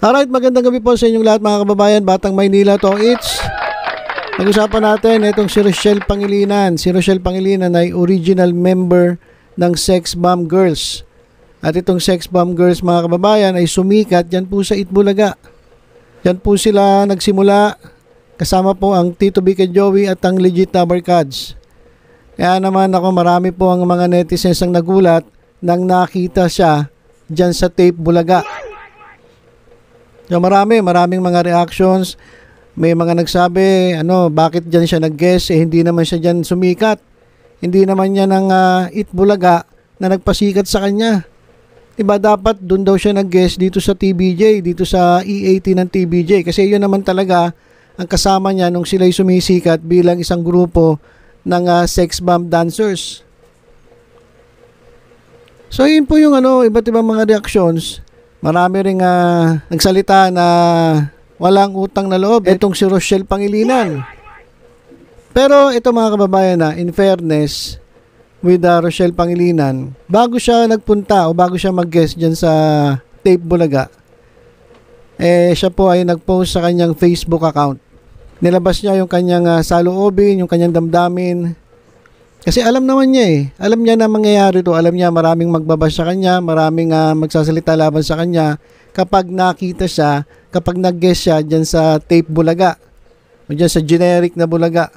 Alright, magandang gabi po sa inyong lahat mga kababayan, Batang Maynila to it's. Pag-usapan natin itong si Rochelle Pangilinan. Si Rochelle Pangilinan ay original member ng Sex Bomb Girls. At itong Sex Bomb Girls mga kababayan ay sumikat yan po sa Itbulaga. Yan po sila nagsimula, kasama po ang Tito Vic and Joey at ang Legit Number Cards. Kaya naman ako, marami po ang mga netizens ang nagulat nang nakita siya dyan sa Tape Bulaga. So maraming mga reactions. May mga nagsabi, bakit dyan siya nag-guest? Hindi naman siya dyan sumikat. Hindi naman niya ng Itbulaga na nagpasikat sa kanya. Diba dapat doon daw siya nag-guest dito sa TBJ, dito sa E80 ng TBJ. Kasi yun naman talaga ang kasama niya nung sila'y sumisikat bilang isang grupo ng sex bomb dancers. So yun po yung iba't ibang mga reactions. Marami ring nagsalita na walang utang na loob itong si Rochelle Pangilinan. Pero ito mga kababayan in fairness with Rochelle Pangilinan, bago siya nagpunta o bago siya mag-guest dyan sa Tape Bulaga, siya po ay nag-post sa kanyang Facebook account. Nilabas niya yung kanyang saloobin, yung kanyang damdamin. Kasi alam naman niya alam niya na mangyayari to, alam niya maraming magbabash sa kanya, maraming magsasalita laban sa kanya kapag nakita siya, kapag nag-guest siya dyan sa Tape Bulaga o dyan sa generic na Bulaga.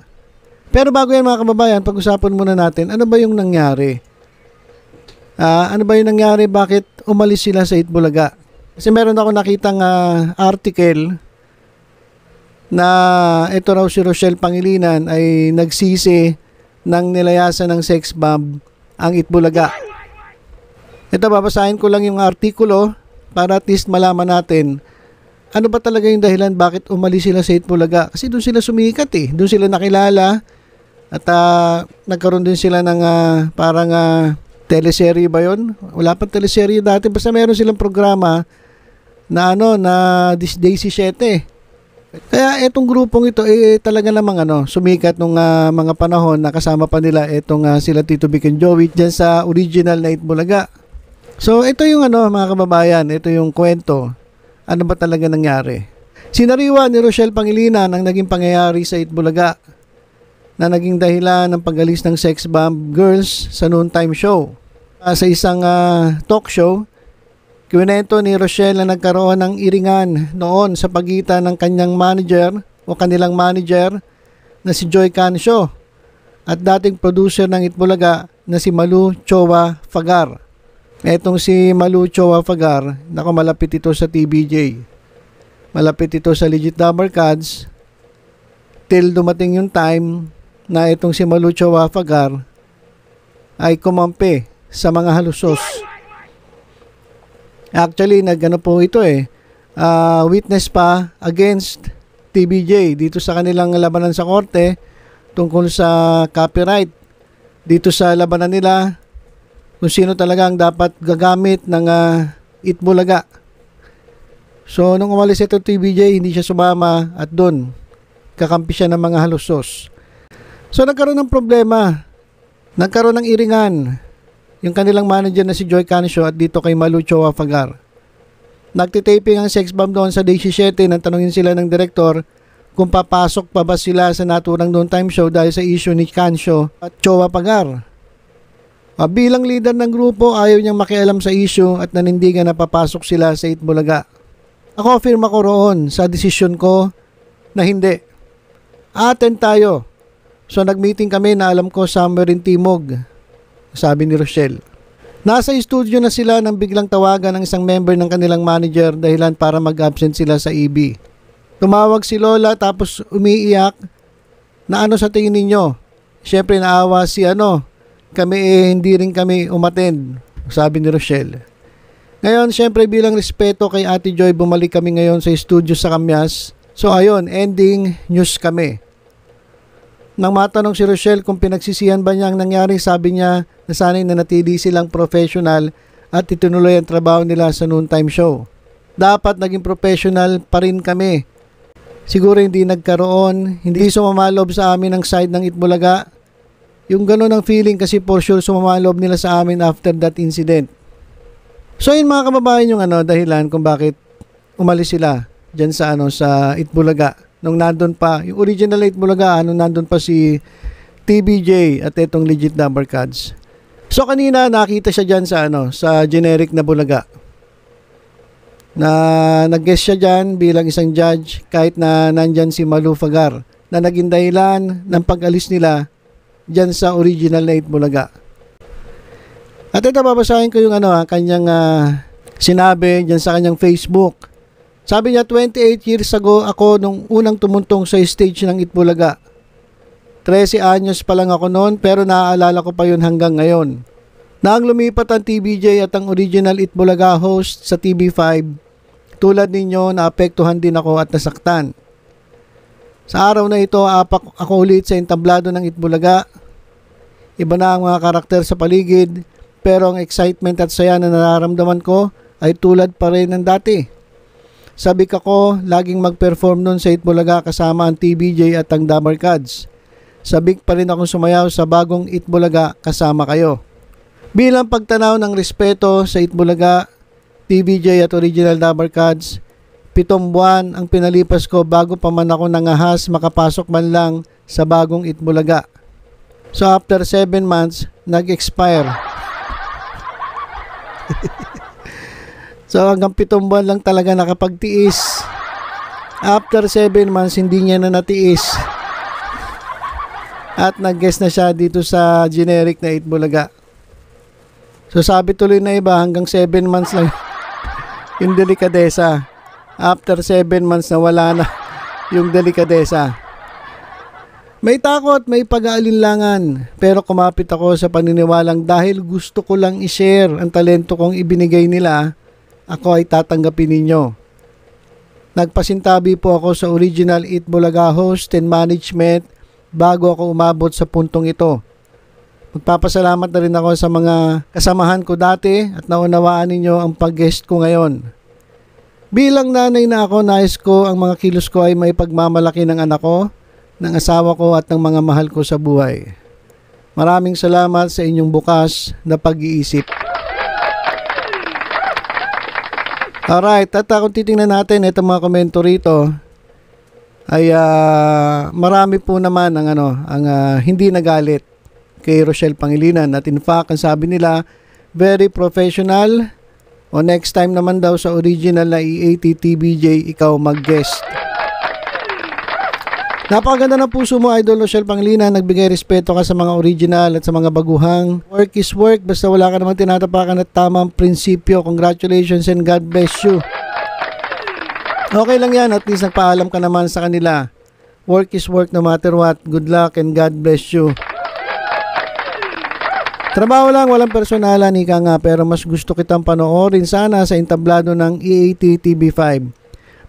Pero bago yan mga kababayan, pag-usapan muna natin, ano ba yung nangyari? Bakit umalis sila sa Itbulaga? Kasi meron ako nakitang article na ito raw si Rochelle Pangilinan ay nagsisi ng nilayasan ng sex bomb ang Itbulaga. Ito, babasahin ko lang yung artikulo para at least malaman natin ano ba talaga yung dahilan bakit umalis sila sa Itbulaga. Kasi doon sila sumikat doon sila nakilala at nagkaroon din sila ng parang teleserye ba yun? Wala pang teleserye dati, basta meron silang programa na na Daisy 7. Kaya itong grupong ito talaga namang sumikat nung mga panahon na kasama pa nila itong sila Tito Vic and Joey dyan sa original na Itbulaga. So ito yung mga kababayan, ito yung kwento. Ano ba talaga nangyari? Sinariwa ni Rochelle Pangilinan ang naging pangyayari sa Itbulaga na naging dahilan ng pag-alis ng Sex Bomb Girls sa noontime show. Sa isang talk show, kinuwento ni Rochelle na nagkaroon ng iringan noon sa pagitan ng kanyang manager o kanilang manager na si Joy Cancio at dating producer ng Itbulaga na si Malu Chowa Fagar. Etong si Malu Chowa Fagar, malapit ito sa TBJ. Malapit ito sa Legit Number Cards till dumating yung time na itong si Malu Chowa Fagar ay kumampi sa mga halusos. Actually, po ito witness pa against TBJ dito sa kanilang labanan sa korte tungkol sa copyright. Dito sa labanan nila, kung sino talaga ang dapat gagamit ng Itbulaga. So, nung umalis ito TBJ, hindi siya sumama at doon kakampi siya ng mga halusos. So, nagkaroon ng problema. Nagkaroon ng iringan yung kanilang manager na si Joy Cancio at dito kay Malu Chowa Fagar. Nagtitaping ang sex bomb doon sa Daisy 7 nang tanungin sila ng direktor kung papasok pa ba sila sa naturang noontime show dahil sa issue ni Cancio at Chowa Fagar. Bilang leader ng grupo, ayaw niyang makialam sa issue at nanindigan na papasok sila sa Itbulaga. Ako, firma ko roon sa desisyon ko na hindi. Attend tayo. So nag-meeting kami na alam ko somewhere in Timog, sabi ni Rochelle. Nasa studio na sila nang biglang tawagan ng isang member ng kanilang manager dahilan para mag-absent sila sa EB. Tumawag si Lola tapos umiiyak na sa tingin ninyo? Siyempre naawa si kami hindi rin kami umattend, sabi ni Rochelle. Ngayon, siyempre bilang respeto kay Ate Joy, bumalik kami ngayon sa studio sa Kamyas. So ayun, ending news kami. Nang matanong si Rochelle kung pinagsisihan ba niya ang nangyari, sabi niya na sana'y nanatili silang professional at itinuloy ang trabaho nila sa noontime show. Dapat naging professional pa rin kami. Siguro hindi nagkaroon, hindi sumamaloob sa amin ang side ng Itbulaga. Yung gano'n ang feeling kasi for sure sumamaloob nila sa amin after that incident. So yun mga kababayan yung dahilan kung bakit umalis sila dyan sa sa Itbulaga. Nung nandun pa, yung original na Itbulaga, nung nandun pa si TBJ at itong legit number cards. So kanina nakita siya dyan sa sa generic na Bulaga. Na nag-guest siya dyan bilang isang judge kahit na nandyan si Malu Fagar na naging dahilan ng pag-alis nila dyan sa original na Itbulaga. At ito, babasahin ko yung kanyang sinabi dyan sa kanyang Facebook. Sabi niya, 28 years ago ako nung unang tumuntong sa stage ng Itbulaga. 13 anyos pa lang ako noon pero naaalala ko pa yun hanggang ngayon. Nang lumipat ang TBJ at ang original Itbulaga host sa TV5, tulad ninyo, naapektuhan din ako at nasaktan. Sa araw na ito, apak ako ulit sa entablado ng Itbulaga. Iba na ang mga karakter sa paligid, pero ang excitement at saya na nararamdaman ko ay tulad pa rin ng dati. Sabik ako laging mag-perform nun sa Itbulaga kasama ang TBJ at ang Dabar Cards. Sabik pa rin akong sumayaw sa bagong Itbulaga kasama kayo. Bilang pagtanaw ng respeto sa Itbulaga, TBJ at original Dabar Cards, 7 buwan ang pinalipas ko bago pa man ako nangahas makapasok man lang sa bagong Itbulaga. So after 7 months, nag-expire. So hanggang 7 buwan lang talaga nakapagtiis. After 7 months, hindi niya na natiis. At nag-guest na siya dito sa generic na Itbulaga. So sabi tuloy na iba, hanggang 7 months lang yung delikadesa. After 7 months na wala na yung delikadesa. May takot, may pag-aalinlangan. Pero kumapit ako sa paniniwalang dahil gusto ko lang i-share ang talento kong ibinigay nila, ako ay tatanggapin ninyo. Nagpasintabi po ako sa original Itbulaga host and management bago ako umabot sa puntong ito. Magpapasalamat na rin ako sa mga kasamahan ko dati at naunawaan ninyo ang pag-guest ko ngayon. Bilang nanay na ako, nais ko ang mga kilos ko ay may pagmamalaki ng anak ko, ng asawa ko at ng mga mahal ko sa buhay. Maraming salamat sa inyong bukas na pag-iisip. Alright, at kung titingnan natin itong mga komento rito, ay marami po naman ang hindi nagalit kay Rochelle Pangilinan. At in fact, ang sabi nila, very professional. O next time naman daw sa original na E80 TBJ, ikaw mag-guest. Napakaganda ng puso mo, Idol Rochelle Pangilinan. Nagbigay respeto ka sa mga original at sa mga baguhang. Work is work, basta wala ka naman tinatapakan at tamang prinsipyo. Congratulations and God bless you. Okay lang yan, at least nagpaalam ka naman sa kanila. Work is work no matter what. Good luck and God bless you. Trabaho lang, walang personalan, ika nga, pero mas gusto kitang panoorin sana sa entablado ng E80 TV5.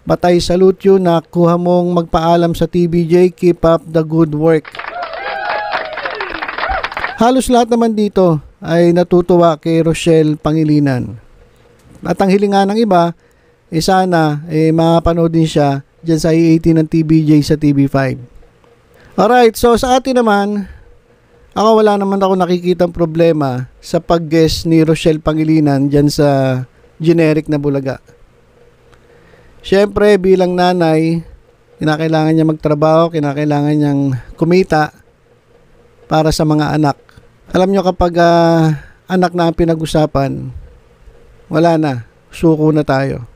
But I salute you na kuha mong magpaalam sa TBJ. Keep up the good work. Halos lahat naman dito ay natutuwa kay Rochelle Pangilinan. At ang hilingan ng iba, sana mapanood din siya dyan sa E80 ng TBJ sa TV5. Alright, so sa atin naman, ako wala naman ako nakikitang problema sa pag-guest ni Rochelle Pangilinan dyan sa generic na Bulaga. Siyempre, bilang nanay, kinakailangan niya magtrabaho, kinakailangan niyang kumita para sa mga anak. Alam niyo kapag anak na ang pinag-usapan, wala na, suko na tayo.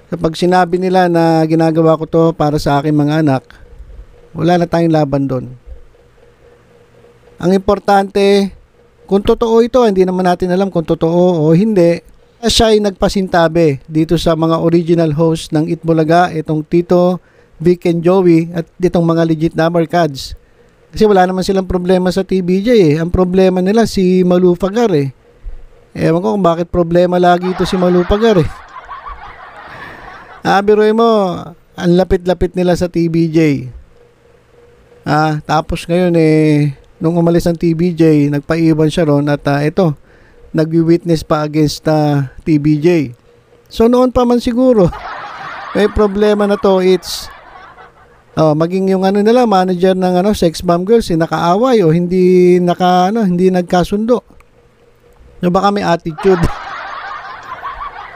Kapag sinabi nila na ginagawa ko to para sa aking mga anak, wala na tayong laban doon. Ang importante, kung totoo ito, hindi naman natin alam kung totoo o hindi, siya ay nagpasintabi dito sa mga original host ng Itbulaga, itong Tito, Vic and Joey at itong mga legit number cards. Kasi wala naman silang problema sa TBJ Ang problema nila si Malu Fagar Ewan ko kung bakit problema lagi ito si Malu Fagar biruin mo, ang lapit-lapit nila sa TBJ. Tapos ngayon nung umalis ang TBJ, nagpaiwan siya ron at ito, nag-witness pa against TBJ. So noon pa man siguro may problema na to. It's maging yung nila manager ng sex bomb girls nakaaway o hindi hindi nagkasundo. No, baka may attitude.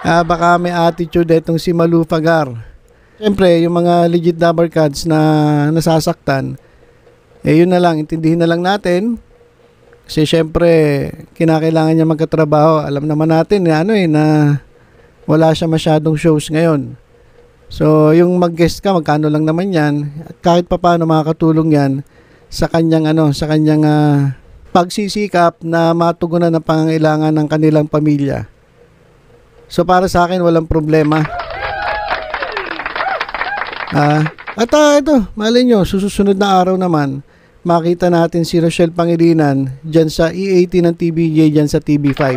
baka may attitude itong si Malu Fagar. Siyempre, yung mga legit number cards na nasasaktan, yun na lang, intindihin na lang natin. Kasi siyempre, kinakailangan niya magkatrabaho. Alam naman natin na wala siya masyadong shows ngayon. So, yung mag-guest ka, magkano lang naman yan. At kahit pa paano makakatulong yan sa kanyang pagsisikap na matugunan ang pangangailangan ng kanilang pamilya. So, para sa akin, walang problema. Ito, malay nyo, susunod na araw naman, makita natin si Rochelle Pangilinan dyan sa E80 ng TVJ dyan sa TV5.